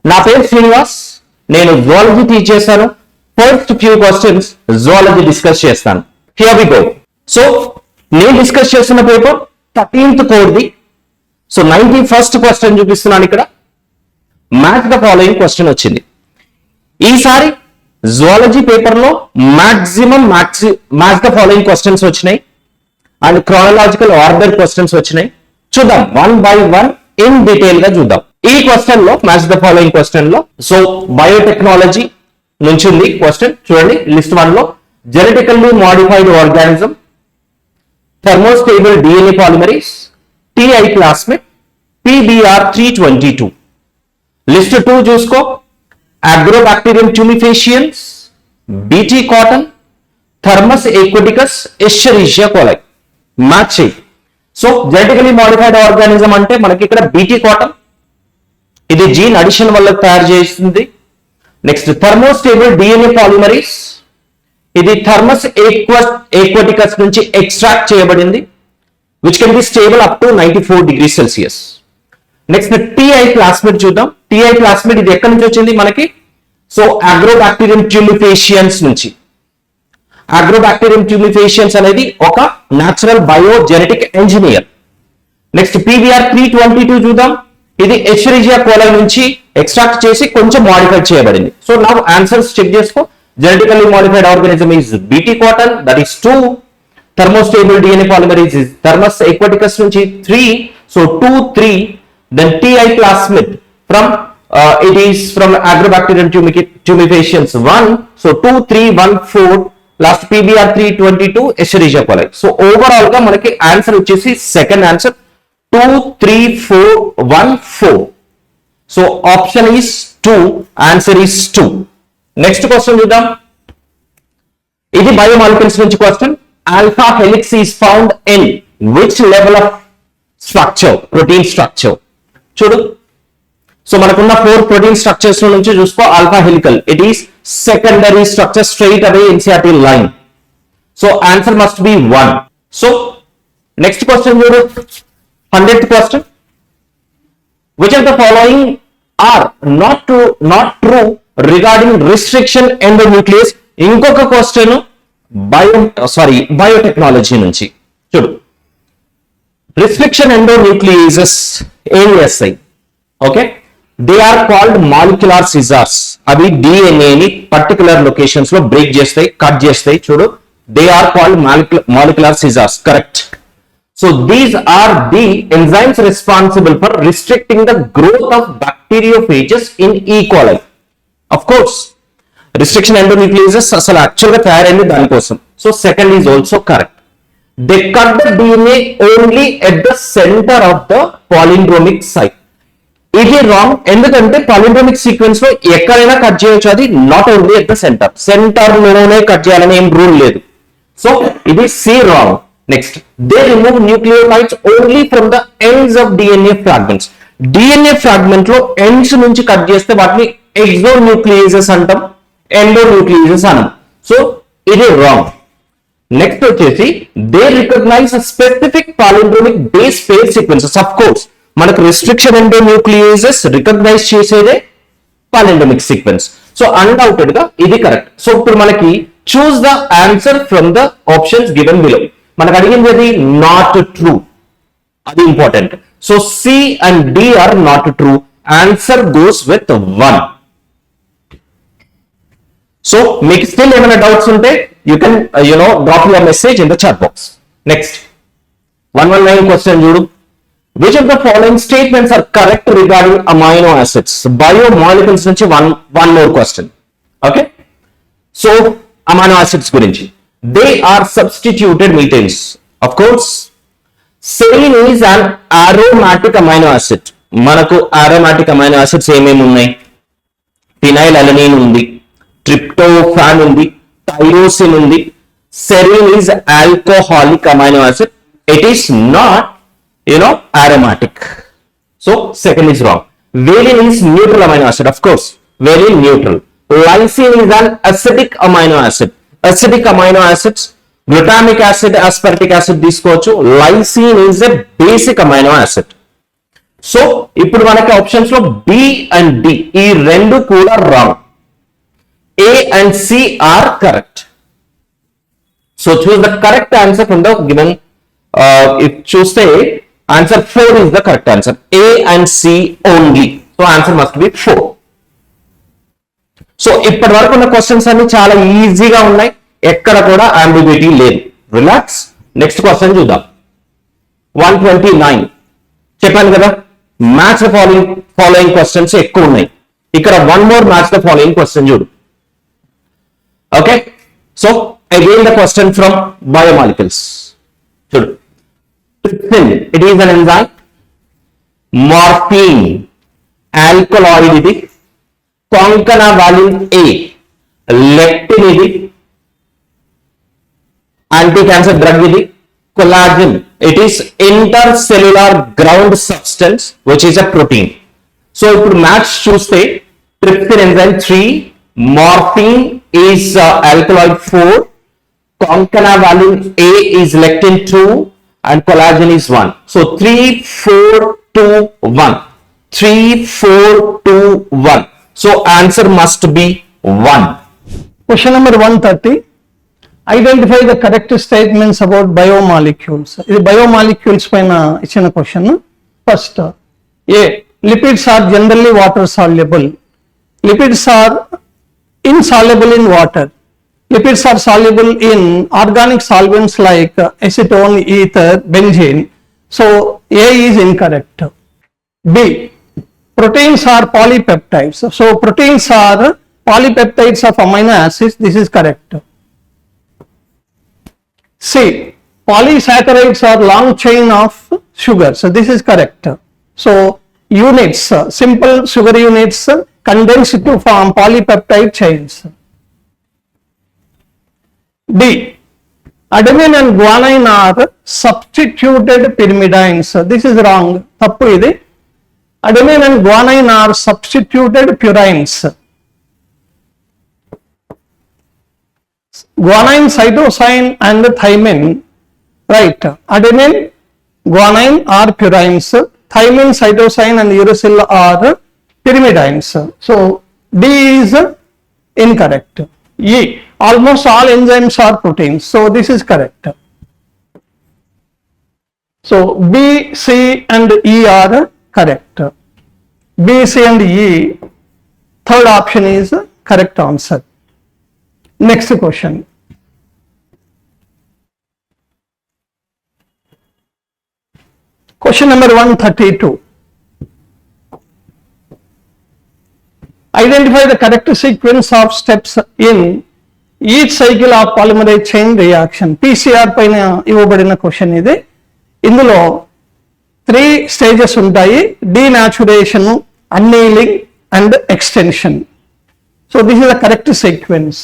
నా పేరు శ్రీనివాస్, నేను జువాలజీ టీచ్ చేస్తాను. First few questions zoology discuss చేస్తాను. Here we go. సో నేను డిస్కస్ చేస్తున్న పేపర్ 13th కోడ్ది. సో 91st క్వశ్చన్ చూపిస్తున్నాను ఇక్కడ. మ్యాచ్ ద ఫాలోయింగ్ క్వశ్చన్ వచ్చింది. ఈసారి జువాలజీ పేపర్ లో maximum match the following questions వచ్చినాయి అండ్ క్రానలాజికల్ ఆర్డర్ క్వశ్చన్స్ వచ్చినాయి. చూద్దాం one by one in detail గా చూద్దాం. ఈ క్వశ్చన్ లో మ్యాచ్ ద ఫాలోయింగ్ క్వశ్చన్ లో సో బయోటెక్నాలజీ నుంచి ఉంది క్వశ్చన్. చూడండి లిస్ట్ 1 లో genetically modified organism, thermostable DNA polymerase, Ti plasmid, PBr 322. List 2 చూసుకో, Agrobacterium tumefaciens, Bt cotton, Thermus aquaticus, Escherichia coli. Match చేయి. సో జెనెటికల్లీ మోడిఫైడ్ ఆర్గానిజం అంటే మనకి ఇక్కడ బీటీ కాటన్, ఇది జీన్ అడిషన్ వల్ల తయారు చేస్తుంది. నెక్స్ట్ థర్మోస్టేబుల్ డిఎన్ఏ పాలిమరేస్, ఇది థర్మస్ ఎక్వటికస్ నుంచి ఎక్స్ట్రాక్ట్ చేయబడింది, which can be stable up to 94 degrees Celsius. Next Ti plasmid చూద్దాం. టిఐ ప్లాస్మిడ్ ఇది ఎక్కడి నుంచి వచ్చింది మనకి? సో అగ్రోబాక్టీరియం ట్యూమిఫేషియన్స్ నుంచి. అగ్రోబాక్టీరియం ట్యూమిఫేషియన్స్ అనేది ఒక న్యాచురల్ బయోజెనెటిక్ ఇంజనీర్. నెక్స్ట్ PBr 322 చూద్దాం. ఇది ఎస్చెరిషియా కోలై నుంచి ఎక్స్ట్రాక్ట్ చేసి కొంచెం మాడిఫై చేయబడింది. సో నా ఆన్సర్స్ చెక్ చేసుకో. Genetically modified organism is Bt cotton, that is 2. Thermostable DNA polymerase is Thermus aquaticus నుంచి 3. సో 2, 3. Then TI plasmid from it is from agrobacterium tumefaciens 1. So 2, 3, 1, 4. Last PBr 322 Escherichia coli. So overall గా మనకి answer వచ్చేసి second answer 2, 3, 4, 1, 4. So option is 2. Answer is 2. Next question చూద్దాం. ఇది biomolecules నుంచి question. Alpha helix is found in which level of structure? Protein structure. చూడు, so మనకున్న 4 protein structures నుంచి చూసుకో. Alpha helical, it is secondary structure straight away NCERT line. So answer must be 1. So next question చూడు, 100th question. Which of the following are not true regarding restriction endonuclease? ఇంకొక question biotechnology నుంచి. చూడు, restriction endonucleases ఏం చేస్తాయి? Okay, they are called molecular scissors. అవి డిఎన్ఏని particular locations లో break చేస్తాయి, కట్ చేస్తాయి. చూడు, they are called molecular scissors. Correct. So these are the enzymes responsible for restricting the growth of bacteriophages in E coli. Of course restriction endonucleases అసలు actual గా తయారైంది దానికోసం. So second is also correct. They cut the DNA only at the center of the palindromic site. ఇది wrong. ఎందుకంటే palindromic sequence లో ఎక్కడైనా cut చేయొచ్చు, అది not only at the center. Center లోనే కట్ చేయాలని ఏం రూల్ లేదు. సో ఇది C wrong. Next, they remove nucleotides only from the ends of DNA fragments. DNA fragment లో ఎండ్స్ నుంచి కట్ చేస్తే వాటిని ఎక్సోన్యూక్లియేసెస్ అంటాం, ఎండోన్యూక్లియేసెస్ అనం. సో ఇది రాంగ్. నెక్స్ట్ వచ్చేసి they recognize specific palindromic base pair sequences. Of course మనకు restriction endonucleases recognise చేసేదే పాలిండ్రోమిక్ సీక్వెన్స్. సో అన్డౌటెడ్ గా ఇది కరెక్ట్. సో ఇప్పుడు మనకి choose the answer from the options given below. మనకు అడిగింది అది నాట్ ట్రూ, అది important. So C and D are not true. Answer goes with 1. So మీకు స్టిల్ ఏమైనా డౌట్స్ ఉంటే you can drop your message in the chat box. Next 119 question చూడు. Which of the following statements are correct regarding amino acids? Biomolecules నుంచి one more question. Okay, so amino acids గురించి. They are substituted metanes. Of course serine is an aromatic amino acid. మనకు aromatic amino acids ఏమేమి ఉన్నాయి? Phenyl ఉంది, tryptophan ఉంది, tyrosine ఉంది. Serene is alcoholic amino acid. It is not aromatic. So second is wrong. Valine is neutral amino acid. Of course valine neutral. Lysine is an acidic amino acid. Acidic amino acids, glutamic acid, aspartic acid తీసుకోవచ్చు. Lysine is a basic amino acid. So ఇప్పుడు మనకి options లో B and D ఈ రెండు కూడా wrong. A and C are correct. So choose the correct answer from the given. చూస్తే answer 4 is the correct answer. A and C only. So answer must be 4. So ఇప్పటి వరకు ఉన్న questions అన్ని చాలా ఈజీగా ఉన్నాయి, ఎక్కడ కూడా అంబిగ్యూటీ లేదు. రిలాక్స్. నెక్స్ట్ క్వశ్చన్ చూద్దాం. 129 చెప్పాను కదా, మ్యాచ్ ద ఫాలోయింగ్ క్వశ్చన్స్ ఎక్కువ ఉన్నాయి. ఇక్కడ one more match the following question చూడు. Okay, so again the question from biomolecules. చూడు, trypsin, it is an enzyme. Morphine, alkaloid ఇది. Concanavalin A, lectin ఇది. Anti-cancer drug ఇది. Collagen, it is intercellular ground substance which is a protein. So ఇప్పుడు match చూస్తే trypsin enzyme 3, morphine is alkaloid 4, concanavalin A is lectin 2, and collagen is 1. So 3, 4, 2, 1. 3, 4, 2, 1. So answer must be 1. Question number 130. Identify the correct statements about biomolecules. This biomolecules paina ichina question. First, A. Lipids are generally water soluble. Lipids are insoluble in water. Lipids are soluble in organic solvents like acetone, ether, benzene. So A is incorrect. B. Proteins are polypeptides. So proteins are polypeptides of amino acids. This is correct. C. Polysaccharides are long chain of sugar. So this is correct. So units, simple sugar units condensed to form polypeptide chains. D. Adenine and guanine are substituted pyrimidines. This is wrong. Tappu idi. Adenine and guanine are substituted purines. Guanine, cytosine and thymine. Right. Adenine, guanine are purines. Thymine, cytosine and uracil are pyrimidines. So D is incorrect. E. Almost all enzymes are proteins. So this is correct. So B, C and E are correct. B, C and E, third option is correct answer. Next question. Question number 132. Identify the correct sequence of steps in each cycle of polymerase chain reaction. PCR పైన ఇవ్వబడిన question ఇది. ఇందులో 3 stages ఉంటాయి: denaturation, annealing and extension. So this is the correct sequence.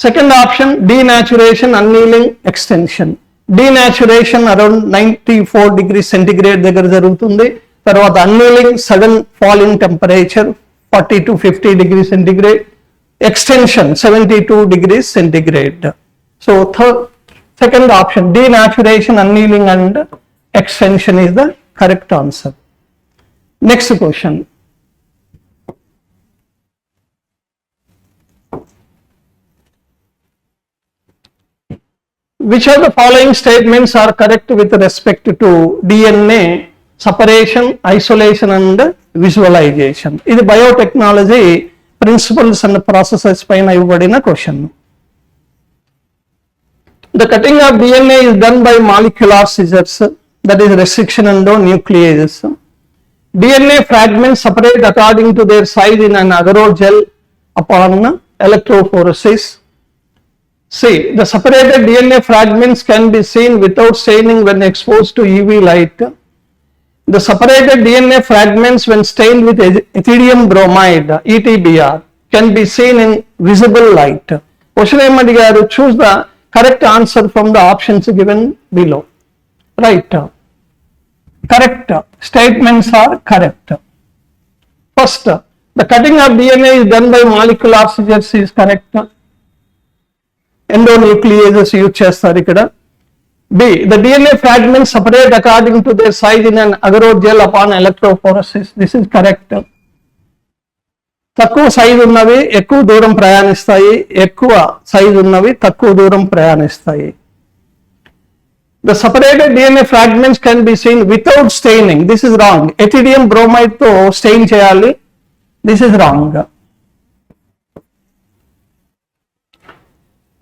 Second option denaturation, annealing, extension. Denaturation around 94 degrees centigrade దగ్గర జరుగుతుంది. తర్వాత annealing sudden fall in temperature 40 to 50 degrees centigrade. Extension 72 degrees centigrade. So second option, denaturation, annealing and extension is the correct answer. Next question. Which of the following statements are correct with respect to DNA separation, isolation and visualization? This is biotechnology principles and processes పైన ఇవ్వబడిన question. The cutting of DNA is done by molecular scissors, that is restriction endonucleases. DNA fragments separate according to their size in an agarogel upon electrophoresis. See, the separated DNA fragments can be seen without staining when exposed to UV light. The separated DNA fragments when stained with ethidium bromide, ETBr, can be seen in visible light. Question ఏమడిగారు? Choose the correct answer from the options given below. Right. Correct. Statements are correct. First, the cutting of DNA is done by molecular scissors is correct. Endonucleases use చేస్తారు ఇక్కడ. B. The DNA fragments separate according to their size in an agar gel upon electrophoresis. This is correct. తక్కువ size ఉన్నవి ఎక్కువ దూరం ప్రయాణిస్తాయి, ఎక్కువ size ఉన్నవి తక్కువ దూరం ప్రయాణిస్తాయి. The separated DNA fragments can be seen without staining. This is wrong. Ethidium bromide తో strain చేయాలి. This is wrong.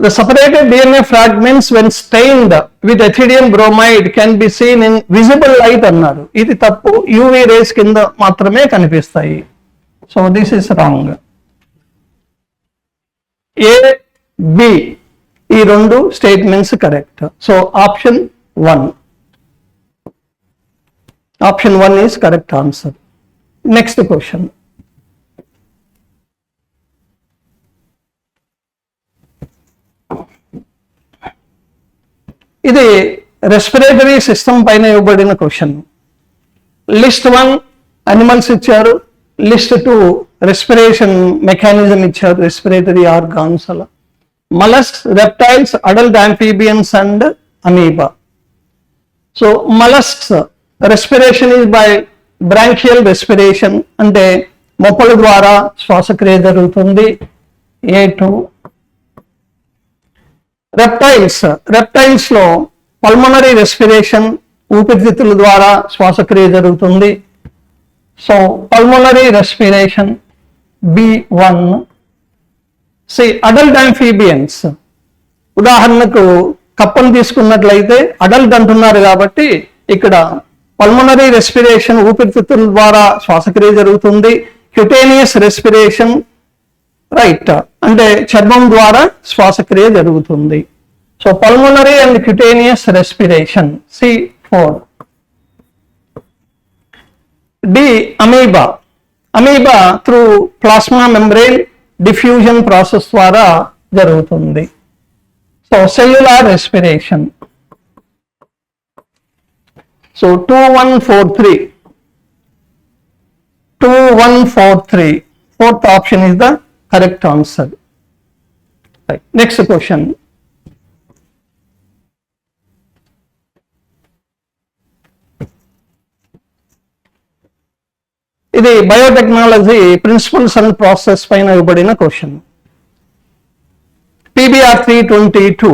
The separated DNA fragments when stained with ethidium bromide can be seen in visible light అన్నారు. ఇది తప్పు. UV rays కింద మాత్రమే కనిపిస్తాయి. So this is wrong. A, B ఈ రెండు statements correct. So option 1. Option 1 is correct answer. Next question. ఇది respiratory system పైన ఇవ్వబడిన క్వశ్చన్. లిస్ట్ 1 అనిమల్స్ ఇచ్చారు, లిస్ట్ 2 రెస్పిరేషన్ మెకానిజం ఇచ్చారు, రెస్పిరేటరీ ఆర్గాన్స్ అలా. Mollusks, reptiles, adult amphibians and amoeba. So mollusks respiration is by branchial respiration, అంటే మొప్పల ద్వారా శ్వాసక్రియ జరుగుతుంది. A2. reptiles లో పల్మనరీ రెస్పిరేషన్, ఊపిరితిత్తుల ద్వారా శ్వాసక్రియ జరుగుతుంది. So pulmonary respiration B1. Adult amphibians, ఉదాహరణకు కప్పను తీసుకున్నట్లయితే అడల్ట్ అంటున్నారు కాబట్టి ఇక్కడ పల్మనరీ రెస్పిరేషన్ ఊపిరితిత్తుల ద్వారా శ్వాసక్రియ జరుగుతుంది. క్యూటేనియస్ రెస్పిరేషన్ రైట్, అంటే చర్మం ద్వారా శ్వాసక్రియ జరుగుతుంది. So pulmonary and cutaneous respiration C4. D. Amoeba through plasma membrane diffusion process ద్వారా జరుగుతుంది. So cellular respiration. So 2143 fourth option is the correct answer. Next question. ఇది బయోటెక్నాలజీ ప్రిన్సిపల్స్ అండ్ ప్రాసెస్ పైన ఇవ్వబడిన క్వశ్చన్. PBR 322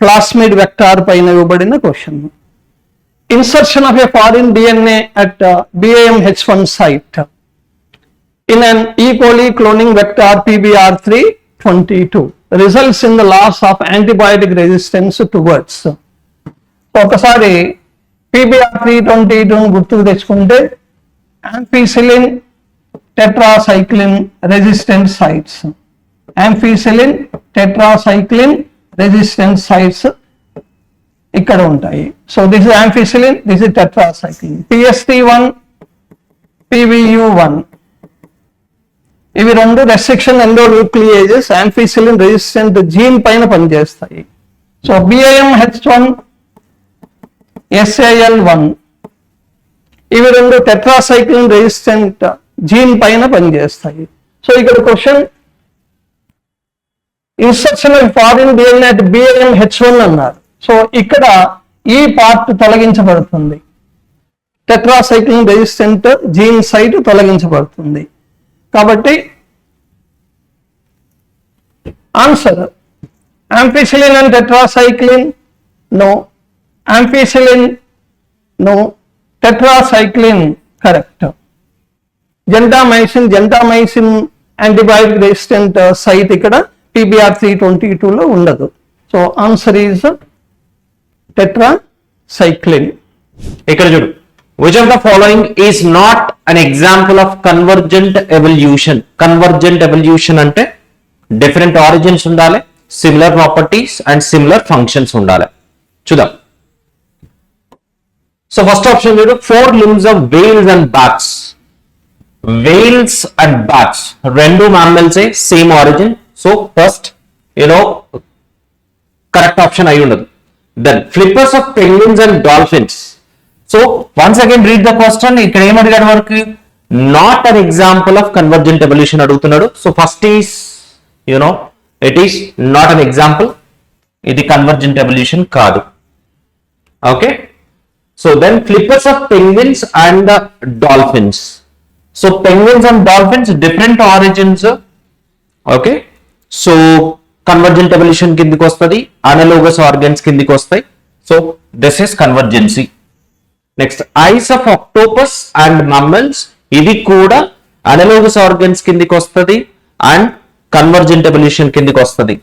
ప్లాస్మిడ్ వెక్టార్ పైన ఇవ్వబడిన question. Insertion of a foreign DNA at BAMH1 site in an E. coli cloning vector PBR 322 results in the loss of antibiotic resistance towards. ఒకసారి PBR 322 గుర్తుకు తెచ్చుకుంటే ampicillin tetracycline resistant sites. ampicillin tetracycline resistant sites ఇక్కడ ఉంటాయి. So this is ampicillin, this is tetracycline. PST1, PVU1 ఇవి రెండు restriction endonucleases ampicillin resistant gene పైన పనిచేస్తాయి. So BAMH1, SAL1 ఇవి రెండు టెట్రాసైక్లిన్ రెసిస్టెంట్ జీన్ పైన పనిచేస్తాయి. సో ఇక్కడ question insertion of foreign DNA at BAMH1 అన్నారు. సో ఇక్కడ ఈ పార్ట్ తొలగించబడుతుంది, టెట్రాసైక్లిన్ రెసిస్టెంట్ జీన్ సైట్ తొలగించబడుతుంది. కాబట్టి answer ampicillin and tetracycline no, ampicillin no, tetracycline correct. Gentamicin antibiotic resistant site ఇక్కడ PBR 322 లో ఉండదు. So answer is tetracycline. ఇక్కడ చూడు, which of the following is not an example of convergent evolution? convergent evolution అంటే different origins ఉండాలి, similar properties and similar functions ఉండాలి. చూద్దాం. So first option చూడు, 4 limbs of whales and bats. whales and bats రెండు mammals same origin. So first correct option అయి ఉండదు. Then flippers of penguins and dolphins. So once again read the question. ఇక్కడ ఏం అడిగాడు వరకు, not an example of convergent evolution అడుగుతున్నాడు. So first is it is not an example, ఇది convergent evolution కాదు. Okay. So then flippers of penguins and dolphins. So penguins and dolphins different origins. Okay. So convergent evolution కిందికి వస్తుంది, analogous organs కిందికి వస్తాయి. So this is convergency. Next, eyes of octopus and mammals, ఇది కూడా analogous organs కిందికి వస్తుంది and convergent evolution కిందికి వస్తుంది.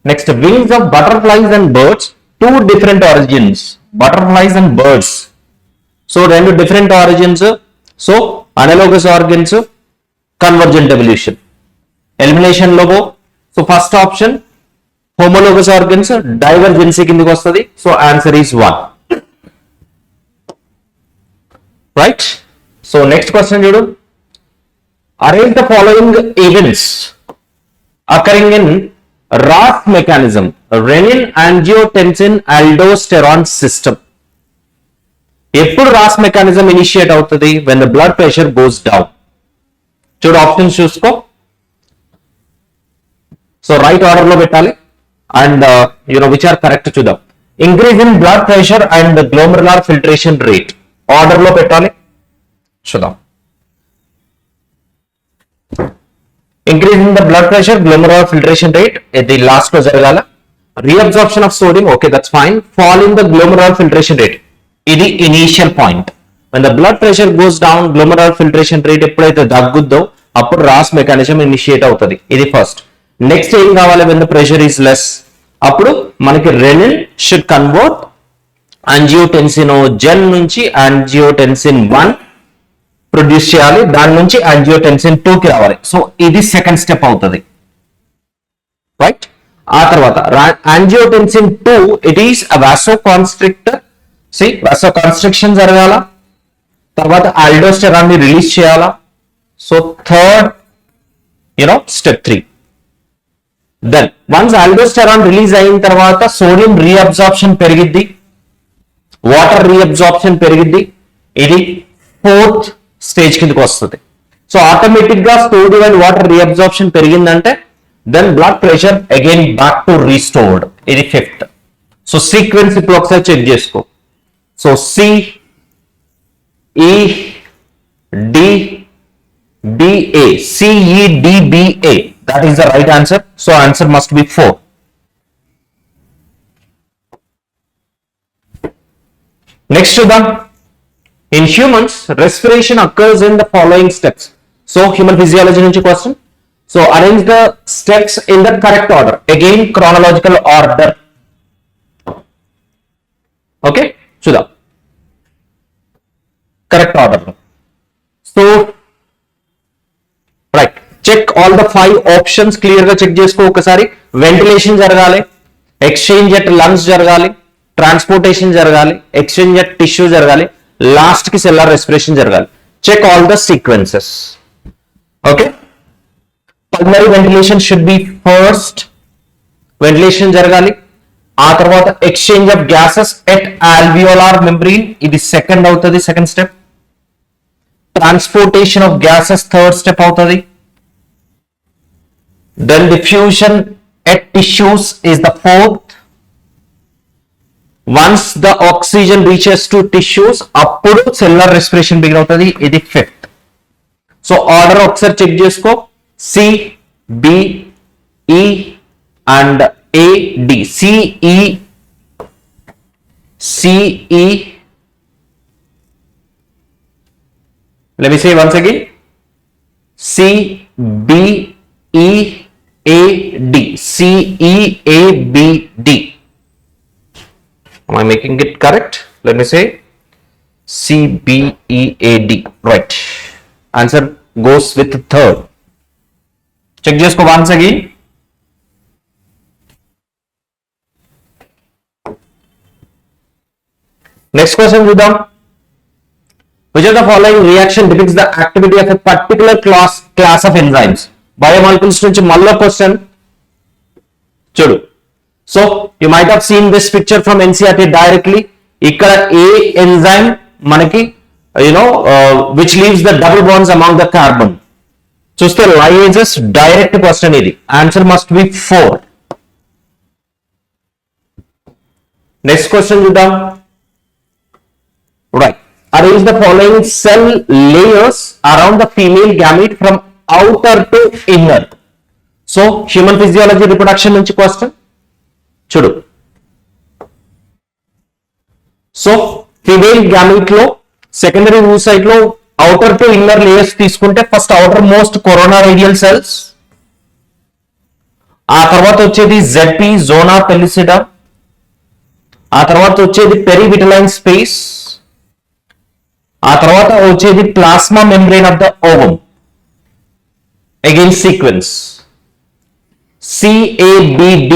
Next, wings of butterflies and birds, two different origins. Butterflies and birds. So రెండు different origins. So analogous organs, convergent evolution. Elimination logo. So first option, homologous organs, divergency కిందికి వస్తుంది. So answer is 1. Right? So next question చూడు. Arrange the following events occurring in RAS mechanism, renin angiotensin aldosterone system. ఎప్పుడు RAS mechanism initiate అవుతుంది? When the blood pressure goes down. చూడు options చూసుకో. So right order లో పెట్టాలి and which are correct చూద్దాం. Increase in blood pressure and glomerular filtration rate order లో పెట్టాలి. చూద్దాం. Increase in the blood pressure, glomerular filtration rate ఇది last లో జరగాల. Reabsorption of sodium, okay that's fine. Fall in the glomerular filtration rate, ఇది initial point. when the blood pressure goes down, glomerular filtration rate ఎప్పుడైతే తగ్గుద్దో అప్పుడు Ross mechanism initiate అవుతుంది. ఇది first. Next ఏం కావాలి? when the pressure is less, అప్పుడు మనకి rennin should convert యాంజియోటెన్సినోజెన్ నుంచి యాంజియోటెన్సిన్ 1 ప్రొడ్యూస్ చేయాలి, దాని నుంచి యాంజియోటెన్సిన్ 2 కి రావాలి. సో ఇది సెకండ్ స్టెప్ అవుతుంది. రైట్. ఆ తర్వాత angiotensin 2 it is a vasoconstrictor. Vasoconstriction జరగాల, తర్వాత ఆల్డోస్టెరాన్ ని రిలీజ్ చేయాలా. So third step 3. Then once aldosterone release అయిన తర్వాత సోడియం రీఅబ్జార్ప్షన్ పెరిగిద్ది, వాటర్ రీఅబ్జార్ప్షన్ పెరిగిద్ది. ఇది ఫోర్త్ స్టేజ్ కిందకి వస్తుంది. సో ఆటోమేటిక్ గా సోడియం అండ్ వాటర్ రీఅబ్జార్ప్షన్ పెరిగిందంటే then blood pressure again back to restored. ఇది ఫిఫ్త్. సో సీక్వెన్స్ ఇప్పుడు ఒకసారి చెక్ చేసుకో. So C E D B A, CEDBA, that is the right answer. So answer must be 4. Next to the, in humans respiration occurs in the following steps. So human physiology nunchi question. So arrange the steps in the correct order, again chronological order. Okay, chuda correct order. So right, check all the 5 options clear గా check చేసుకో ఒకసారి. Ventilation జరగాలి, exchange at lungs జరగాలి, transportation జరగాలి, exchange at tissue జరగాలి, last కి cellular respiration జరగాలి. Check all the sequences. Okay, pulmonary ventilation should be first, ventilation జరగాలి. ఆ తర్వాత exchange of gases at alveolar membrane, ఇది సెకండ్ అవుతుంది, second step. Transportation of gases third step అవుతుంది. Then diffusion at tissues is the fourth. Once the oxygen reaches to tissues అప్పుడు cellular respiration begin అవుతుంది, ఇది fifth. So order ఒకసారి check చేసుకో. C B E and A D, C E let me say once again, CBEAD, CEABD. Am I making it correct? Let me say CBEAD. Right. Answer goes with third. Check just once again. Next question, Judam. Which of the following reaction depicts the activity of a particular class of enzymes? Biomolecules నుంచి మళ్ళీ question చూడు. So you might have seen this picture from NCERT directly. ఇక్కడ ఏ enzyme మనకి which leaves the double bonds among the carbon చూస్తే లైజెస్ direct question ఇది. Answer must B 4. Next question చూద్దాం. Right. Arrange the following cell layers around the female gamete from outer to inner. So, human physiology reproduction నుంచి question. చూడు. So, female gamete లో secondary oocyte లో outer to inner layers తీసుకుంటే first outer most corona radial cells. ఆ తర్వాత వచ్చేది ZP zona pellucida. ఆ తర్వాత వచ్చేది పెరివిటలైన్ స్పేస్. ఆ తర్వాత వచ్చేది plasma membrane of the ovum. Again sequence CABD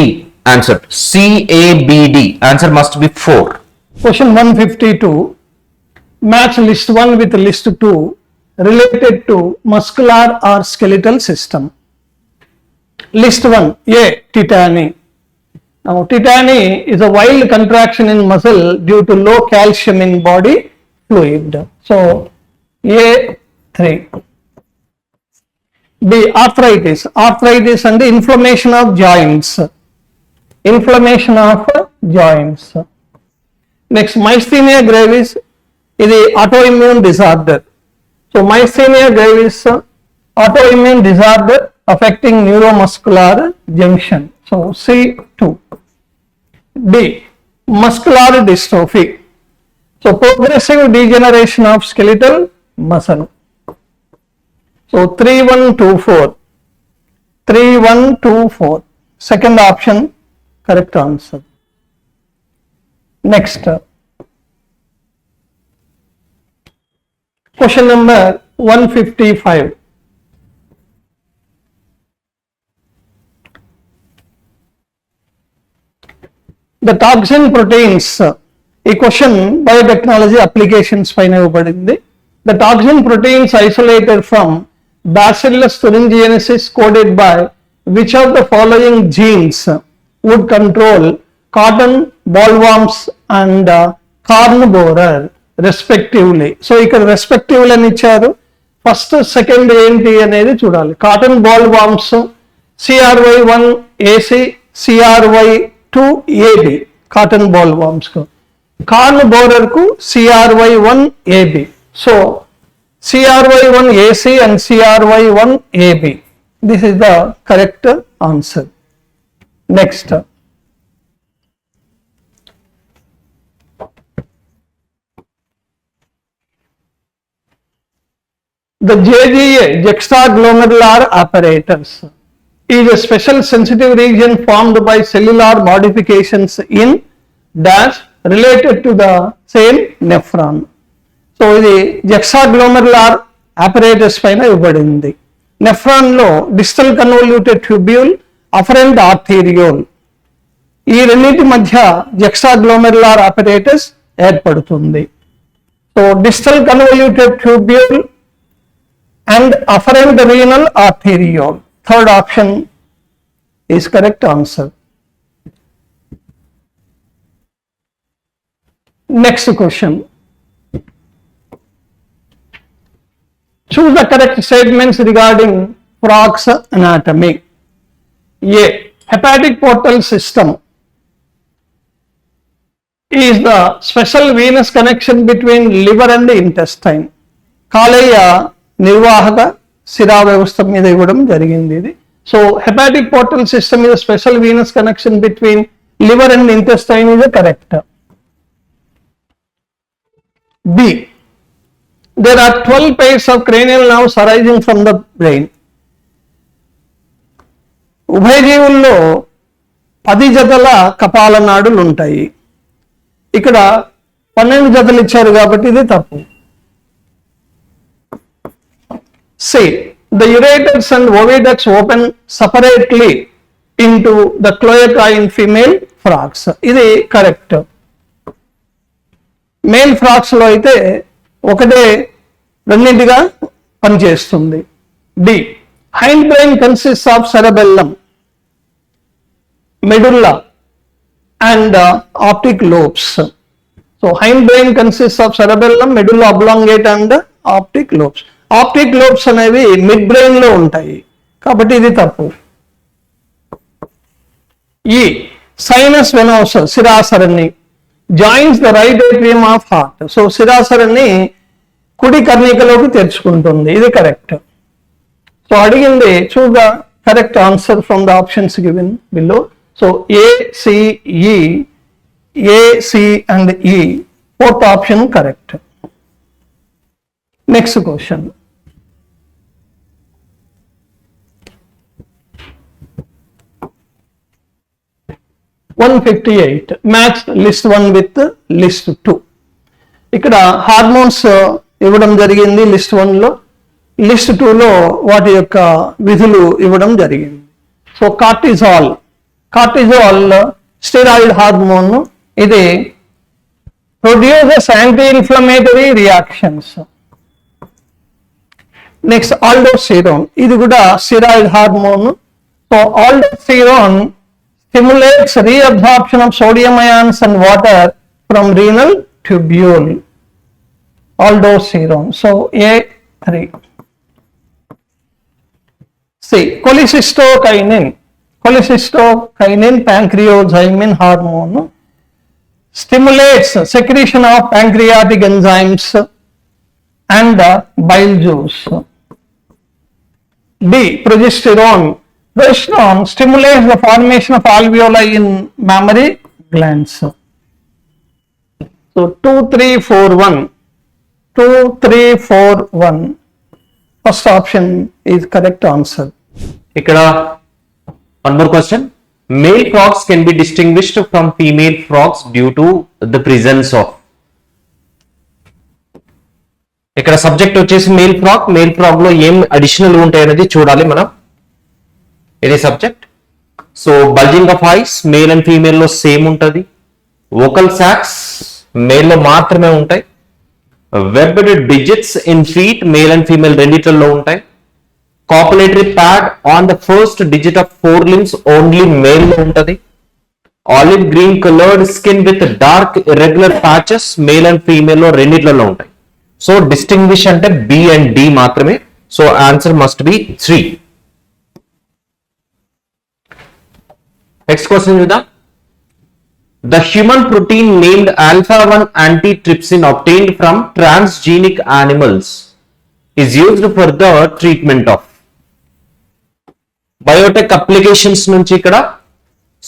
answer. CABD answer must B 4. Question 152. Match list 1 with list 2 related to muscular or skeletal system. List 1, A, tetany. Now, tetany is a wild contraction in muscle due to low calcium in body fluid. So, A, 3. B, arthritis. Arthritis and the inflammation of joints. Inflammation of joints. Next, myasthenia gravis is the autoimmune disorder. So, myasthenia gravis, autoimmune disorder affecting neuromuscular junction. So, C2. D, muscular dystrophy. So, progressive degeneration of skeletal muscle. So, 3124. 3124. Second option, correct answer. Next. Question number 155. The toxin proteins, ఈ question biotechnology applications పైన ఇవ్వబడింది. The toxin proteins isolated from Bacillus thuringiensis coded by which of the following genes would control cotton bollworms and corn borer respectively. So ఇక్కడ respectively అని ఇచ్చారు. First second ఏంటి అనేది చూడాలి. Cotton bollworms CRY1 AC, CRY2 AB cotton bollworms కు, corn borer కు CRY1 AB. సో CRY1 AC and CRY1 AB. This is the correct answer. Next. The JGA, juxtaglomerular apparatus, is a special sensitive region formed by cellular modifications in dash related to the same nephron. So, ఇది juxtaglomerular apparatus పైన ఇవ్వబడింది. Nephron లో distal convoluted tubule, afferent arteriole, ఈ రెండింటి మధ్య juxtaglomerular apparatus ఏర్పడుతుంది. So distal convoluted tubule and afferent renal arteriole. Third option is correct answer. Next question. Choose the correct statements regarding frog's anatomy. A. Hepatic portal system is the special venous connection between liver and the intestine. కాలేయ నిర్వాహక శిరా వ్యవస్థ మీద ఇవ్వడం జరిగింది ఇది. So hepatic portal system is special venous connection between liver and intestine is correct. B. There are 12 pairs of cranial nerves arising from the brain. ఉభయజీవుల్లో 10 జతల కపాల నాడులు ఉంటాయి. ఇక్కడ 12 జతలు ఇచ్చారు కాబట్టి ఇది తప్పు. C. The ureters and oviducts open separately into the cloaca in female frogs. ఇది కరెక్ట్. మేల్ ఫ్రాగ్స్ లో అయితే ఒకటే రెండింటిగా పనిచేస్తుంది. D. Hind brain consist of cerebellum, medulla and optic lobes. So hind brain consist of cerebellum, medulla oblongata and optic lobes. Optic lobes అనేవి mid brain లో ఉంటాయి కాబట్టి ఇది తప్పు. ఈ సైనస్ వెనోసా శిరాసరణి joins the right atrium of heart. So శిరాసరణి కుడి కర్ణికలోకి తెరుచుకుంటుంది. ఇది కరెక్ట్. సో అడిగింది choose the correct answer from the options given below. So ACE, AC and E, fourth option correct. Next question. (158) Match list 1 with list 2. ఇక్కడ hormones ఇవ్వడం జరిగింది list 1 లో, లిస్ట్ 2 లో వాటి యొక్క విధులు ఇవ్వడం జరిగింది. సో కార్టిజాల్ స్టెరాయిడ్ హార్మోన్, ఇది produces anti inflammatory reactions. Next aldosterone, ఇది కూడా steroid hormone. So aldosterone stimulates reabsorption of sodium ions and water from renal tubule. Aldosterone. So A3. C. Cholecystokinin, pancreozymin hormone, stimulates secretion of pancreatic enzymes and bile juice. D. Progesterone stimulates the formation of alveoli in mammary glands. So 2, 3, 4, 1. First option is correct answer. ఇక్కడ one more question. Male frogs can be distinguished from female frogs due to the presence of. ఇక్కడ subject వచ్చేసి male frog లో ఏం additional ఉంటాయి అనేది చూడాలి మనం. ఇది subject. So bulging of eyes male and female లో సేమ్ ఉంటుంది. వోకల్ సాక్స్ మేల్ లో మాత్రమే ఉంటాయి. Webbed digits in feet male and female రెండిట్లలో ఉంటాయి. Copulatory pad on the first digit of 4 limbs only male లో ఉంటుంది. Olive green coloured skin with dark irregular patches male and female లో రెండిట్లలో ఉంటాయి. సో డిస్టింగ్విష్ అంటే B and D మాత్రమే. So answer must B 3. Next question చూద్దాం. The human protein named alpha-1 antitrypsin obtained from transgenic animals is used for the treatment of. Biotech applications నుంచి ఇక్కడ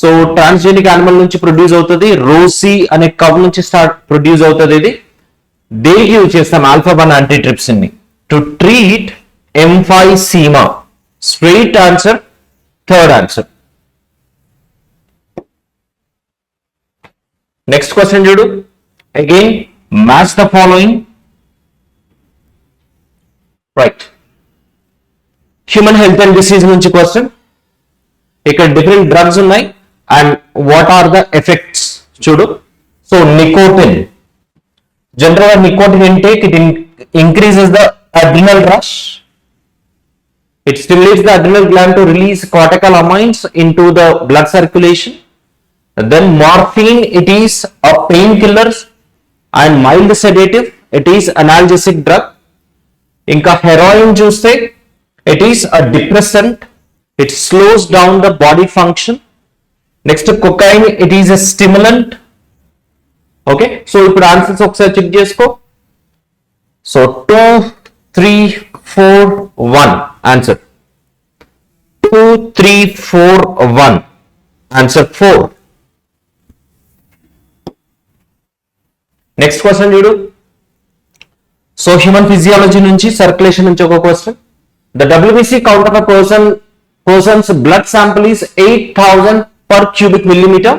so transgenic animal నుంచి produce అవుతుంది. Rosie అనే cow నుంచి produce అవుతుంది. ఇది దేనికి యూజ్ చేస్తాం ఆల్ఫా-1 యాంటీట్రిప్సిన్ ని? To treat emphysema. Straight answer, third answer. Next question చూడు. Again match the following. Right. Human health and disease నుంచి క్వశ్చన్. ఇక్కడ డిఫరెంట్ డ్రగ్స్ ఉన్నాయి and what are the effects చూడు. సో నికోటిన్, జనరల్ గా nicotine intake it increases the adrenal rush. It stimulates the adrenal gland to release catecholamines into the blood circulation. Then morphine, it is a painkiller and mild sedative. It is analgesic drug. Inka heroin చూస్తే it is a depressant. It slows down the body function. Next cocaine, it is a stimulant. Okay, so ఇప్పుడు answers ఒకసారి check చేసుకో. So 2, 3, 4, 1 answer. 2, 3, 4, 1 answer 4. Next question చూడు. So human physiology నుంచి, circulation నుంచి ఒక question. The WBC count of a person's blood sample is 8,000 per cubic millimeter.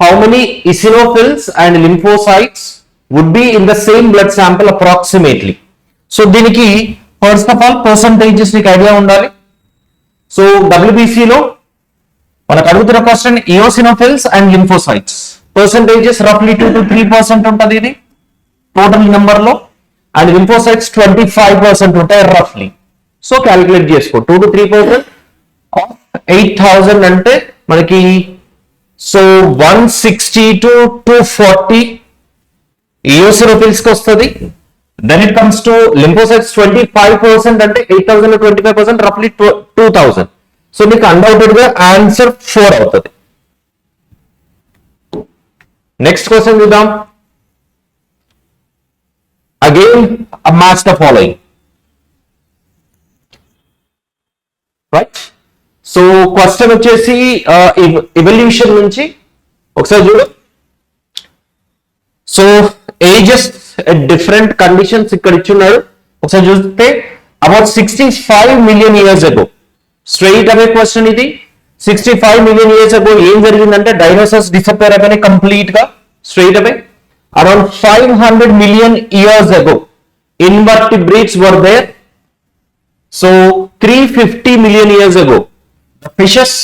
How many eosinophils and lymphocytes would be in the same blood sample approximately? So దీనికి first of all percentages నీకు idea ఉండాలి. So WBC లో మనకు అడుగుతున్న question eosinophils and lymphocytes. Percentages రఫ్లీ 2 to 3% ఉంటుంది ఇది total number లో. అండ్ lymphocytes 25% ఉంటాయి రఫ్లీ. సో క్యాలిక్యులేట్ చేసుకో. 2 to 3% ఆఫ్ 8,000 అంటే మనకి సో 160 to 240 eosinophils కి వస్తుంది. Then it comes to lymphocytes 25% అంటే 8,000 లో 25% రఫ్లీ 2,000. సో నీకు అన్డౌటెడ్ గా ఆన్సర్ 4 అవుతుంది. నెక్స్ట్ క్వశ్చన్ చూద్దాం. Again match the following. Right, so question వచ్చేసి ఎవల్యూషన్ నుంచి ఒకసారి చూడు. సో ఏజెస్ డిఫరెంట్ కండిషన్స్ ఇక్కడ ఇచ్చున్నాడు. ఒకసారి చూస్తే about 65 million years ago, straight away question ఇది. 65 million years ago ఏం జరిగిందంటే డైనోసార్స్ డిసప్పేర్ అయిపోయినాయి కంప్లీట్ గా, straight away. Around 500 million years ago invertebrates were there. So 350 million years ago fishes,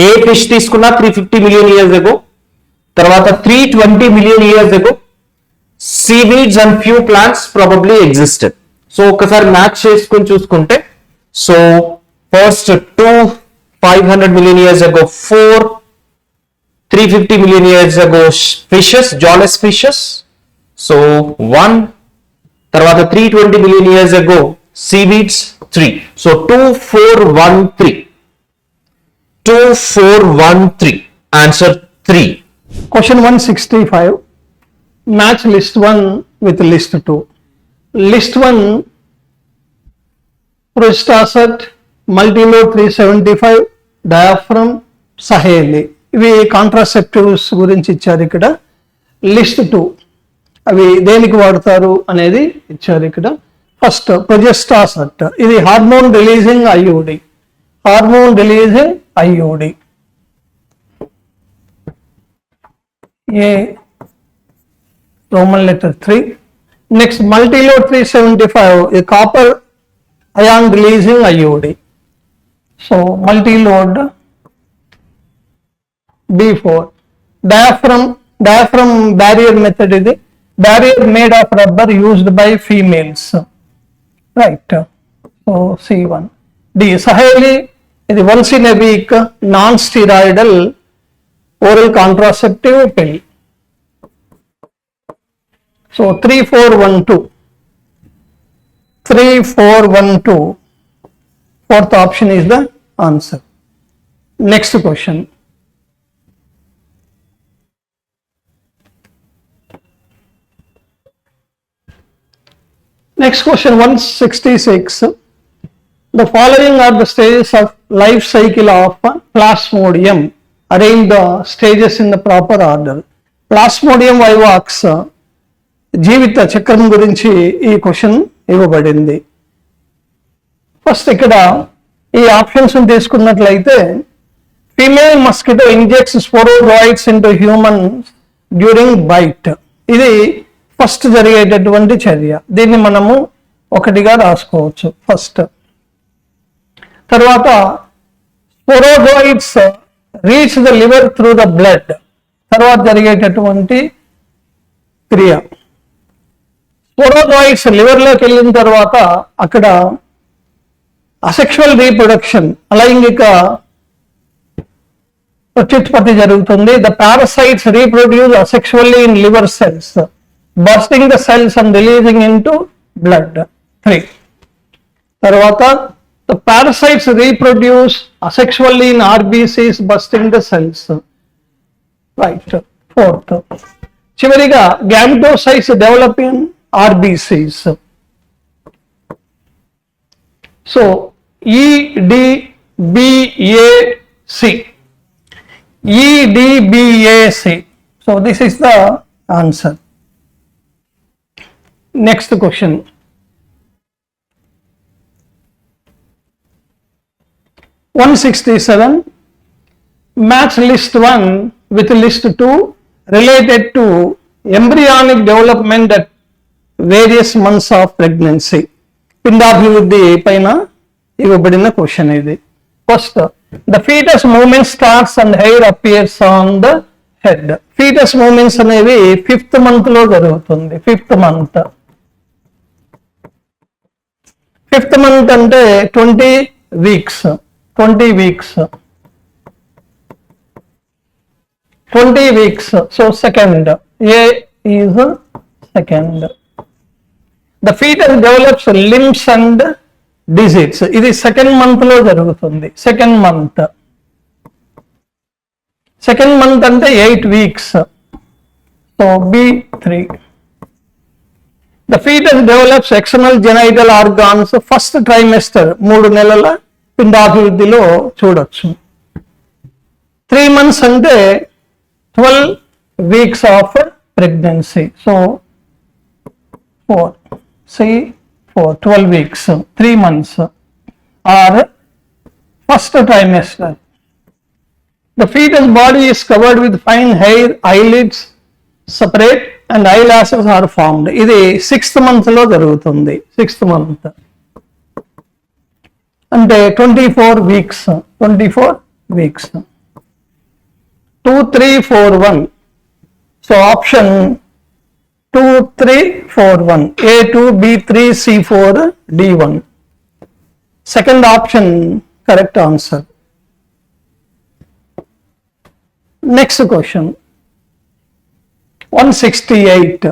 A fish తీసుకున్నా 350 million years ago. తర్వాత 320 million years ago seaweeds and few plants probably existed. So ఒకసారి match చేసుకొని చూసుకుంటే, so first 2 500 million years ago 4 350 million years ago fishes, jawless fishes. So 1, తర్వాత 320 million years ago seaweeds 3. సో 2 4 1 3 2 4 1 3 answer 3. Question 165. Match list 1 with list 2. List 1, Prostaset, Multilode 375, Diaphragm, Saheli. ఇవి contraceptives గురించి ఇచ్చారు ఇక్కడ. List 2 అవి దేనికి వాడతారు అనేది ఇచ్చారు ఇక్కడ. ఫస్ట్ ప్రొజెస్టాసెట్, ఇది hormone releasing IUD. Hormone releasing IUD. A Roman letter 3. Next, Multilode 375, a copper ion releasing IOD. So, Multilode B4. Diaphragm barrier method is the barrier made of rubber used by females. Right. So, C1. D. Saheli is once in a week non-steroidal oral contraceptive pill. So 3 4 1 2. 3 4 1 2. Fourth option is the answer. Next question. Next question 166. The following are the stages of life cycle of Plasmodium. Arrange the stages in the proper order. Plasmodium vivax జీవిత చక్రం గురించి ఈ question ఇవ్వబడింది. First ఇక్కడ ఈ ఆప్షన్స్ తీసుకున్నట్లయితే, female mosquito injects sporozoites into humans during bite. ఇది first జరిగేటటువంటి చర్య. దీన్ని మనము ఒకటిగా రాసుకోవచ్చు ఫస్ట్. తర్వాత sporozoites reach the liver through the blood. తర్వాత జరిగేటటువంటి క్రియ. స్పోరోజోయిడ్స్ లివర్ లోకి వెళ్ళిన తర్వాత అక్కడ అసెక్షువల్ రీప్రొడక్షన్, అలైంగిక ప్రత్యుత్పత్తి జరుగుతుంది. The parasites reproduce asexually in liver cells, bursting the cells and releasing into blood. 3. తర్వాత the parasites reproduce asexually in RBCs, bursting the cells. Right. 4th. చివరిగా gametocytes develop in RBCs. So EDBAC. EDBAC. So this is the answer. Next question. 167. Match list 1 with list 2 related to embryonic development at various months of pregnancy. పిండాభివృద్ధి పైన ఇవ్వబడిన question ఇది. First, the foetus movement starts and hair appears on the head. Foetus movements అనేవి 5th month లో జరుగుతుంది. 5th month. 5th month అంటే 20 weeks. 20 weeks. 20 weeks. So second. A is second. The fetus develops limbs and digits. ఇది 2nd month లో జరుగుతుంది. 2nd month. 2nd month అంటే 8 weeks. So B3. The fetus develops external genital organs first trimester 3 నెలల పిండాభివృద్ధిలో చూడొచ్చు. 3 months అంటే 12 weeks of pregnancy. So 12 weeks, 3 months or first trimester. The fetus body is covered with fine hair, eyelids separate and eyelashes are formed. ఇది 6th month లో జరుగుతుంది. 6th month అంటే 24 weeks. 24 weeks. 2, 3, 4, 1. So option 2, 3, 4, 1. A2, B3, C4, D1. Second option correct answer. Next question. 168.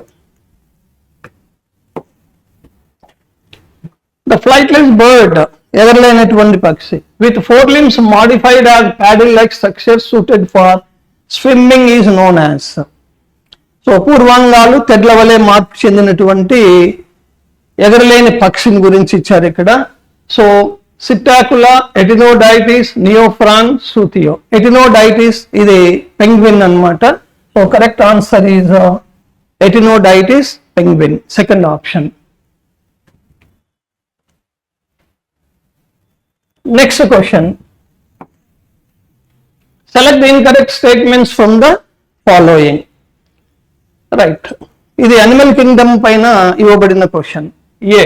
The flightless bird, ఎగరలేనటువంటి పక్షి, with 4 limbs modified as paddle-like structure suited for swimming is known as. So పూర్వాంగాలు తెడ్ల వలె మార్పు చెందినటువంటి ఎగరలేని పక్షిని గురించి ఇచ్చారు ఇక్కడ. సో సిటాకులా, ఎటినోడైటిస్, నియోఫ్రాన్, సూతియో. ఎటినోడైటిస్ ఇది పెంగ్విన్ అన్నమాట. So correct answer is Aptenodytes penguin. Second option. Next question. Select the incorrect statements from the following. Right, ఇది అనిమల్ కింగ్డమ్ పైన ఇవ్వబడిన question. A,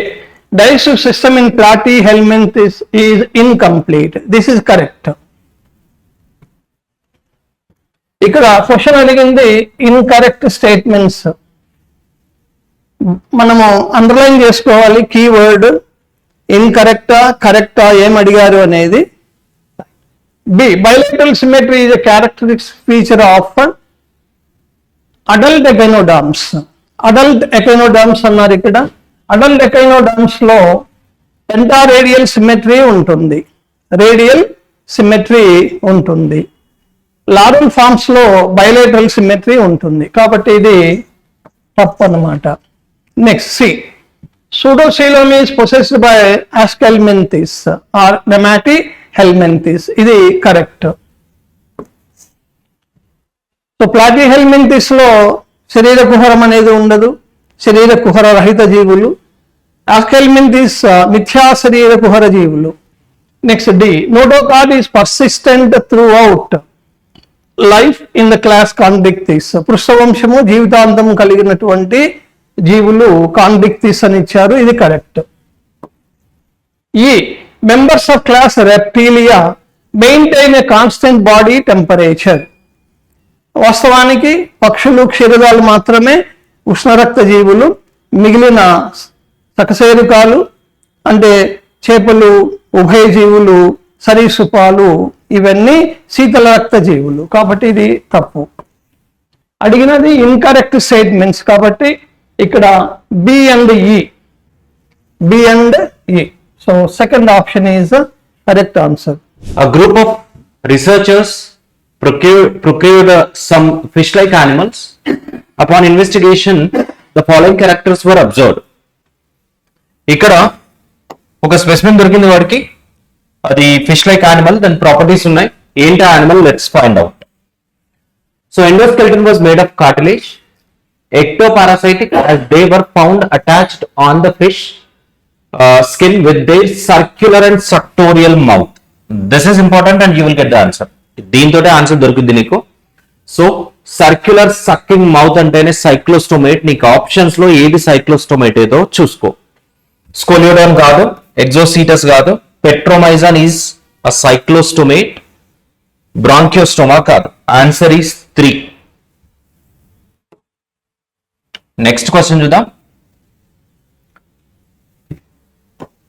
digestive system in platyhelminthes is incomplete. This is correct. ఇక్కడ question అడిగింది incorrect statements. మనము underline చేసుకోవాలి keyword. ఇన్కరెక్టా కరెక్టా ఏం అడిగారు అనేది. B, bilateral symmetry is a characteristic feature of adult echinoderms. Adult echinoderms అన్నారు ఇక్కడ. అడల్ట్ ఎకైనోడర్మ్స్ లో పెంటారేడియల్ సిమెట్రీ ఉంటుంది, రేడియల్ సిమెట్రీ ఉంటుంది. లారల్ ఫార్మ్స్ లో బైలేటరల్ సిమెట్రీ ఉంటుంది. కాబట్టి ఇది తప్పు అన్నమాట. Next C, pseudocoelom is possessed by aschelminthes or nematohelminthes. ఇది కరెక్ట్. సో ప్లాటిహెల్మెంతిస్ లో శరీర కుహరం అనేది ఉండదు, శరీర కుహర రహిత జీవులు. ఆస్కెల్మెంతిస్ మిథ్యా శరీర కుహర జీవులు. Next D, notochord is persistent throughout life in the class Chondrichthyes. పృష్ఠవంశము జీవితాంతం కలిగినటువంటి జీవులు కాండిక్టిస్ అని ఇచ్చారు. ఇది correct. E members of class Reptilia maintain a constant body temperature. వాస్తవానికి పక్షులు, క్షీరదాలు మాత్రమే ఉష్ణరక్త జీవులు. మిగిలిన సకశేరుకాలు అంటే చేపలు, ఉభయజీవులు, సరీసృపాలు ఇవన్నీ శీతల రక్త జీవులు. కాబట్టి ఇది తప్పు. అడిగినది ఇన్కరెక్ట్ స్టేట్మెంట్స్ కాబట్టి ఇక్కడ బి అండ్ ఈ. బి అండ్ ఈ. So second option is correct answer. A group of researchers procured some fish-like animals. Upon investigation, the following characters were observed. ఇక్కడ ఒక స్పెసిమెన్ దొరికింది వాడికి. అది ఫిష్ లైక్ యానిమల్, దాని ప్రాపర్టీస్ ఉన్నాయి. ఏంటి ఆ animal? Let's find out. So endoskeleton was made of cartilage. Ectoparasitic as they were found attached on the fish skin with their circular and suctorial mouth. This is important and you will get the answer. దీంతోటే answer దొరుకుద్ది నీకు. So circular sucking mouth అంటేనే సైక్లోస్టోమేట్. నీకు options లో ఏది సైక్లోస్టోమేట్ ఏదో చూసుకో. స్కోలియోడోన్ కాదు, ఎగ్జోసీటస్ కాదు, పెట్రోమైజాన్ ఈజ్ అ సైక్లోస్టోమేట్, బ్రాంకియోస్టోమా కాదు. Answer is 3. నెక్స్ట్ క్వశ్చన్ చూద్దాం.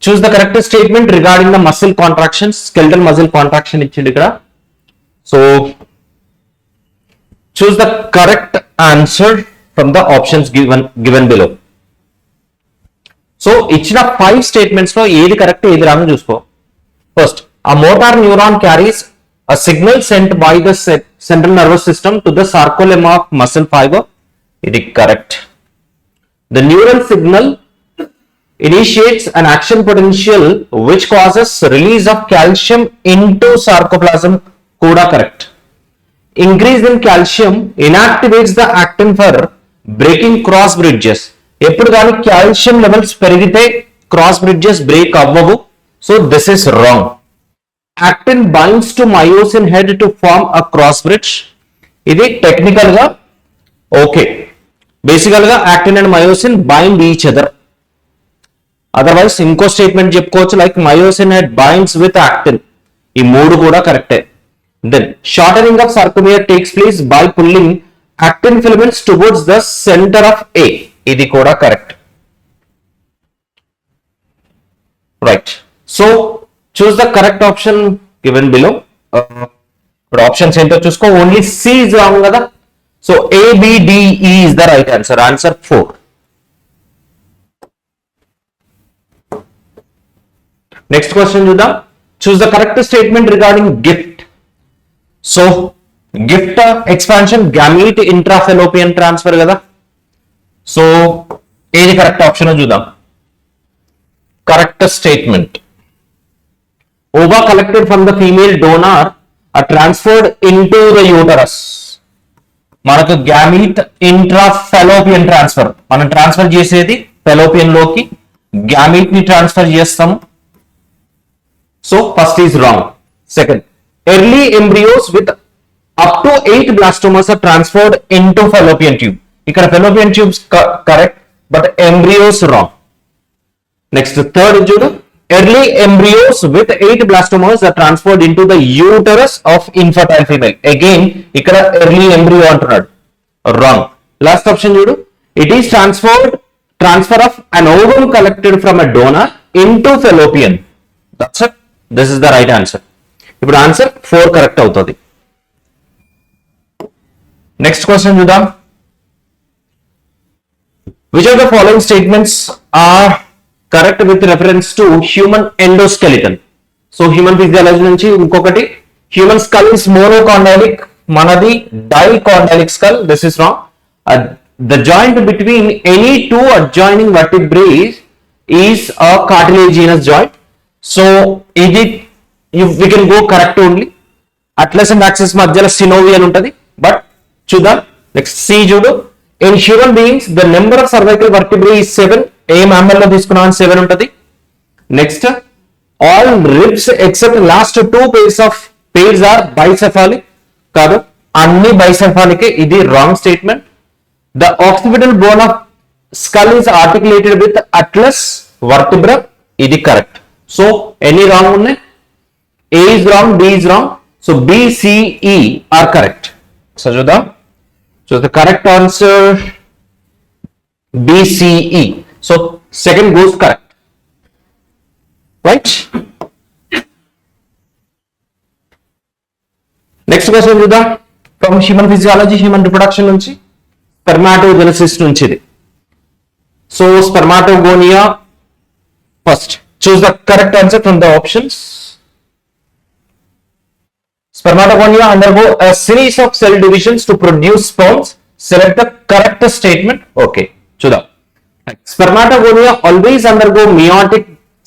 చూస్ the correct statement regarding the muscle contractions. Skeletal muscle contraction ఇచ్చింది ఇక్కడ. So choose the correct answer from the options given below. So ఇచ్చిన 5 స్టేట్మెంట్స్ లో ఏది కరెక్ట్ ఏది రాంగ్ చూసుకో. First, a motor neuron carries a signal sent by the central nervous system to the sarcolemma of muscle fiber ఇది correct. The neural signal initiates an action potential which causes release of calcium into sarcoplasm. Kuda correct. Increase in calcium inactivates the actin for breaking cross bridges. ఎప్పుడు కానీ calcium levels పెరిగితే cross bridges break అవ్వవు. So this is wrong. Actin binds to myosin head to form a cross bridge. ఇది technical గా okay. బేసికల్ గా actin and myosin bind each other. Otherwise ఇంకో statement చెప్పుకోవచ్చు like myosin head binds with actin. ఈ మూడు కూడా కరెక్టే. Then shortening of sarcomere takes place by pulling actin filaments towards the centre of A. ఇది కూడా correct. Right. So choose the correct option given below. ఇప్పుడు options ఏంటో చూసుకో. Only C is wrong కదా. So ABDE is the right answer. Answer 4. Next question చూద్దాం. Choose the correct statement regarding gift. So gift expansion gamete intrafallopian transfer కదా. So ఏది correct option చూద్దాం. Correct statement. Ova collected from the female donor are transferred into the uterus. మనకు gamete intrafallopian transfer. మనం transfer చేసేది fallopian లోకి, gamete ని transfer చేస్తాం. So first is wrong. Second, early embryos with up to 8 blastomeres are transferred into fallopian tube. ఇక్కడ fallopian tubes correct, but embryos wrong. Next third చూడు. Early embryos with 8 blastomas are transferred into the uterus of infertile female. Again, ఇక్కడ early embryo అంటున్నాడు. Wrong. Last option చూడు. It is transfer of an ovum collected from a donor into fallopian. That's it. This is the right answer. ఇప్పుడు answer 4 correct అవుతుంది. Next question చూద్దాం. Which of the following statements are correct with reference to human endoskeleton? So human physiology నుంచి ఇంకొకటి. Human skull is monocondylic, మనది dicondylic skull. This is wrong. The joint between any two adjoining vertebrae is a cartilaginous joint. So ఇది we can go correct only. Atlas and axis మధ్యలో synovial ఉంటది. But చూద్దాం. Next C చూడు. In human beings the number of cervical vertebrae is 7. ఏ mammal లో తీసుకున్నాం 7 ఉంటది. Next, all ribs except last 2 pairs are bicephalic. కాదు, అన్ని బైసెఫాలిక్. ఇది wrong statement. The occipital bone of skull is articulated with atlas vertebra. ఇది correct. So ఎన్ని wrong ఉన్నాయి? A is wrong, B is wrong. So BCE are correct. So చూద్దాం. So the correct answer BCE. So second goes correct. Right? Next question చూద్దాం. From human physiology, human reproduction నుంచి, spermatogenesis నుంచి ఇది. So spermatogonia first. Choose the correct answer from the options. Spermatogonia undergo a series of cell divisions to produce sperms. Select the correct statement. Okay. చూద్దాం. Spermatogonia always undergo meiotic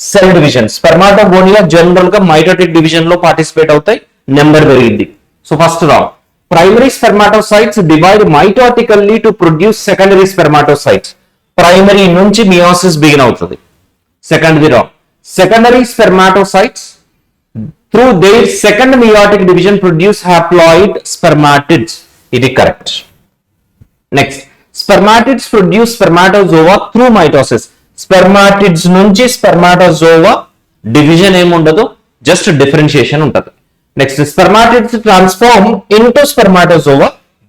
cell division. Spermatogonia general గా mitotic division లో participate అవుతాయి. Number పెరిగింది. So first wrong. Primary spermatocytes divide mitotically to produce secondary spermatocytes. Primary నుంచి meiosis begin అవుతుంది. Second wrong. Secondary spermatocytes through their second meiotic division produce haploid spermatids. ఇది correct. Next, spermatids produce spermatozoa through mitosis. Spermatids నుంచి spermatozoa division ఏముండదు, just differentiation ఉంటుంది. Next, spermatids transform into spermatozoa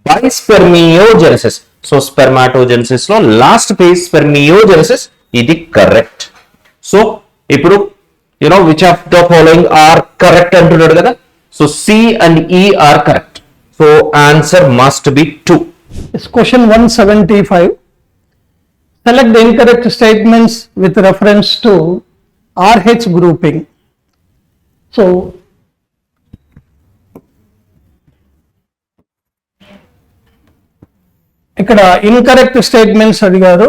by spermiogenesis. So spermatogenesis లో last phase spermiogenesis. ఇది correct. So ఇప్పుడు which of the following are correct అంటున్నాడు కదా. So C and E are correct. So answer must be 2. It's question 175. Select the incorrect statements with reference to RH grouping. So, ఇక్కడ incorrect statements అడిగారు.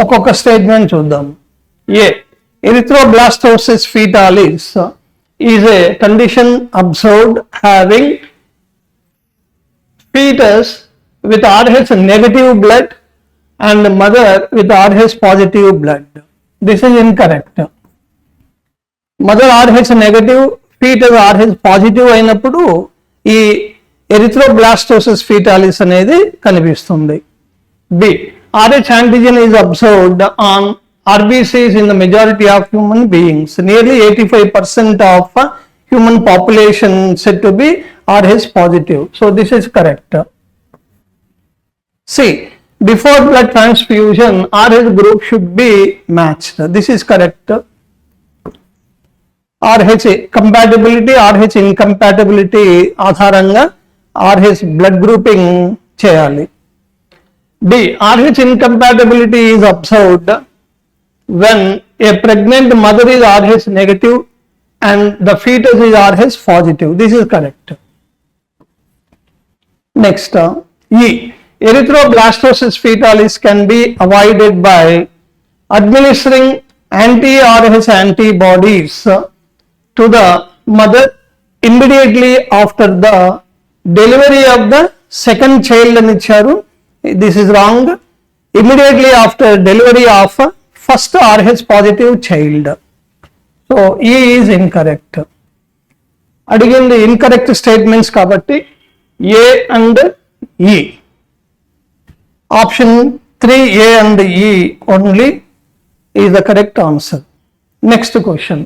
ఒక్కొక్క statement చూద్దాం. ఏ erythroblastosis fetalis is a condition observed having fetus with RH negative blood and mother with RH positive blood. This is incorrect. Mother RH negative, fetus RH positive అయినప్పుడు ఈ erythroblastosis fetalis అనేది కనిపిస్తుంది. B RH antigen is observed on RBCs in the majority of human beings. Nearly 85% of human population said to be RH positive. So this is correct. C. Before blood transfusion, RH group should be matched. This is correct. RH compatibility, RH incompatibility ఆధారంగా RH blood grouping చేయాలి. D. RH incompatibility is observed when a pregnant mother is RH negative and the fetus is RH positive. This is correct. Next, E. Erythroblastosis fetalis can be avoided by administering anti-RH antibodies to the mother immediately after the delivery of the second child అని ఇచ్చారు. This is wrong. Immediately after delivery of first RH positive child. So E is incorrect. అడిగింది incorrect statements కాబట్టి A and E. Option 3 A and E only is the correct answer. Next question.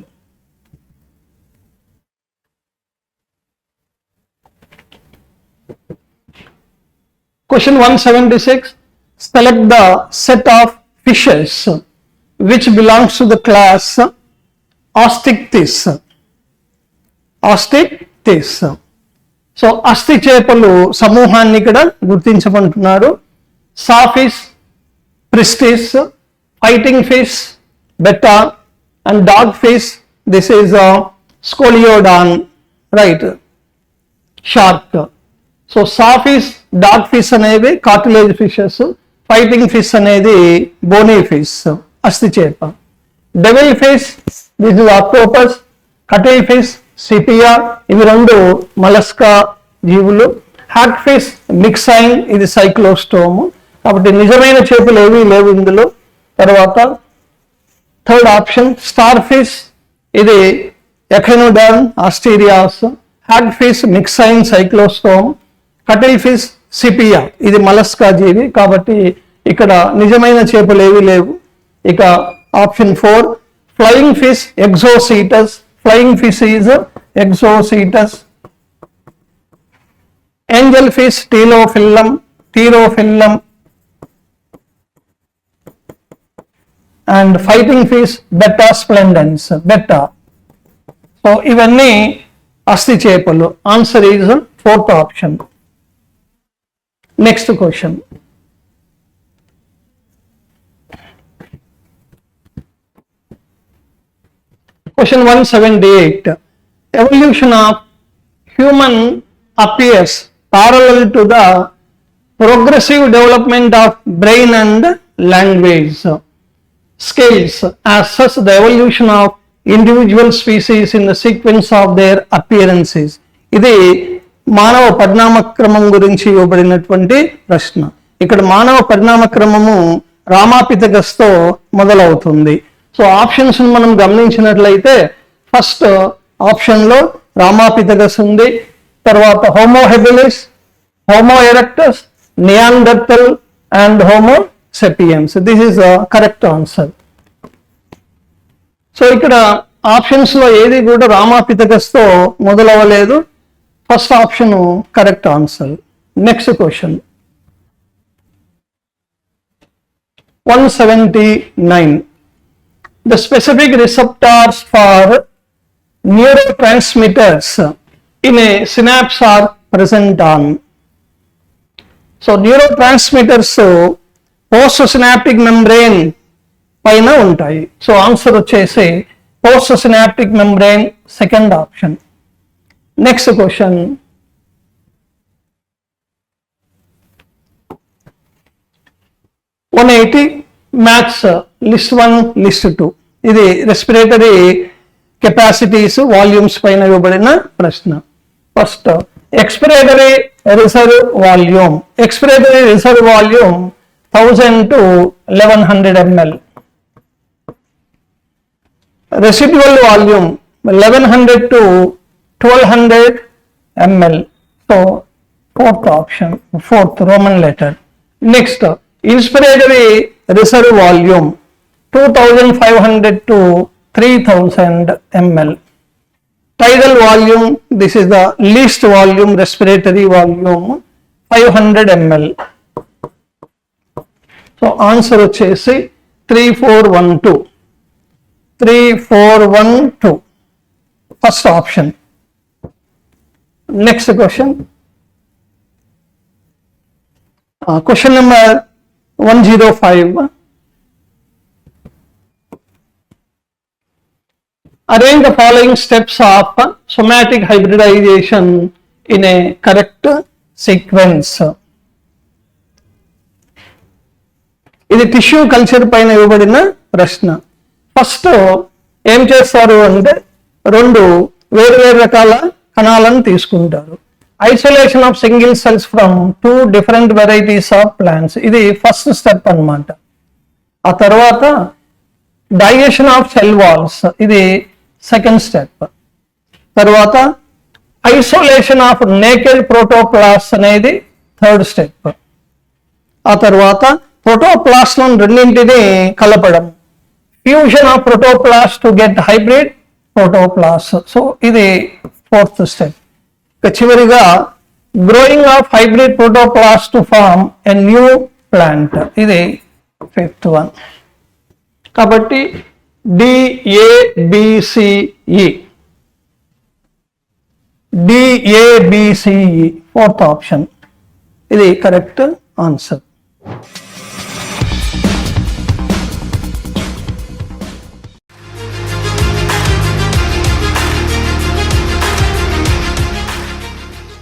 Question 176. Select the set of fishes which belongs to the class Osteichthyes. Osteichthyes. So అస్థి చేపలు సమూహాన్ని ఇక్కడ గుర్తించమంటున్నారు. Sawfish, Pristis, fighting fish, Betta and dog fish. This is Scoliodon, right, shark. So sawfish, dog fish అనేవి cartilage fishes, fighting fish అనేది bony fish, అస్థి చేప. Devil fish, this is octopus. Cuttle fish, Sepia, ఇవి రెండు Mollusca జీవులు. Hack fish, మిక్సైన్, ఇది సైక్లోస్టోమ్. కాబట్టి నిజమైన చేపలు ఏవి లేవు ఇందులో. తర్వాత థర్డ్ ఆప్షన్ స్టార్ ఫిష్, ఇది echinoderm, Asterias. Hag fish, Myxine, cyclostome. Cuttle fish, Sepia, ఇది మలస్కా జీవి. కాబట్టి ఇక్కడ నిజమైన చేపలు ఏవి లేవు. ఇక option 4 flying fish, Exocoetus. Flying fish is Exocoetus. Angel fish, Pterophyllum and fighting fish Betta splendens, Betta. So ఇవన్నీ అస్థి చేపలు. Answer is 4th option. Next question. Question 178. Evolution of human appears parallel to the progressive development of brain and language skills. As such, the evolution of individual species in the sequence of their appearances. ఇది మానవ పరిణామ క్రమం గురించి ఇవ్వబడినటువంటి ప్రశ్న. ఇక్కడ మానవ పరిణామ క్రమము రామాపిథగస్తో మొదలవుతుంది. సో ఆప్షన్స్ మనం గమనించినట్లయితే ఫస్ట్ ఆప్షన్ లో రామాపిథగస్ ఉంది. తర్వాత Homo habilis, Homo erectus, Neanderthal and Homo sapiens. This is correct answer. So ఇక్కడ ఆప్షన్స్ లో ఏది కూడా రామాపిథగస్ తో మొదలవ్వలేదు. First option correct answer. Next question 179. The specific receptors for neurotransmitters in a synapse are present on. So neurotransmitters post synaptic membrane పైన ఉంటాయి. So answer వచ్చేసి post synaptic membrane, second option. Next question 180 maths list 1 list 2 ఇది respiratory capacities volumes పైన ఇవ్వబడిన ప్రశ్న. First expiratory reserve volume. Expiratory reserve volume 1000 to 1100 ml. Residual volume 1100 to 1200 ml. So fourth option, fourth Roman letter. Next, inspiratory reserve volume 2500 to 3000 ml. Tidal volume, this is the least volume respiratory volume 500 ml. So answer వచ్చేసి 3412. 3412 first option. Next question. Question number 105. Arrange the following steps of somatic hybridization in a correct sequence. ఇది tissue culture పైన ఇవ్వబడిన ప్రశ్న. First ఏం చేస్తారు అంటే 2 వేరు రకాల కణాలను తీసుకుంటారు. Isolation of single cells from 2 different varieties of plants, ఇది ఫస్ట్ స్టెప్ అన్నమాట. ఆ తర్వాత డైజెషన్ ఆఫ్ సెల్ వాల్స్, ఇది సెకండ్ స్టెప్. తర్వాత ఐసోలేషన్ ఆఫ్ నేకెడ్ ప్రోటోప్లాస్ట్ అనేది థర్డ్ స్టెప్. ఆ తర్వాత ప్రోటోప్లాస్ట్ రెండింటిని కలపడం, fusion of protoplast to get hybrid protoplast. So ఇది ఫోర్త్ స్టెప్. చివరిగా growing of hybrid protoplast to form a new plant, ఇది ఫిఫ్త్ వన్. కాబట్టి DABCE ఫోర్త్ ఆప్షన్, ఇది కరెక్ట్ ఆన్సర్.